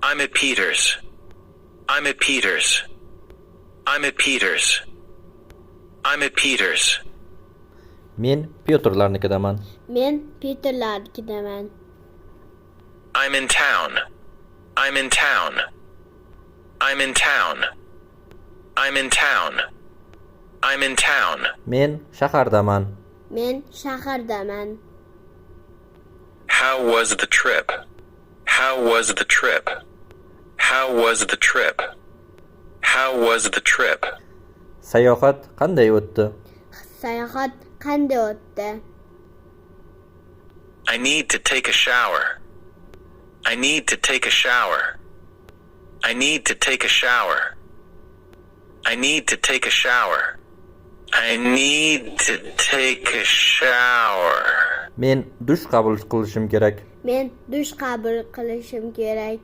I'm at Peters. I'm at Peters. I'm at Peters. I'm at Peters. Men Pyotrlarnikidaman. Men Peterlarnikidaman. I'm in town. I'm in town. I'm in town. I'm in town. I'm in town. Men shahardaman. Men shahardaman. How was the trip? How was the trip? How was the trip? How was the trip? Sayohat qanday o'tdi? Sayohat qanday o'tdi? I need to take a shower. I need to take a shower. I need to take a shower. I need to take a shower. I need to take a shower. Men dush qabul qilishim kerak. Men dush qabul qilishim kerak.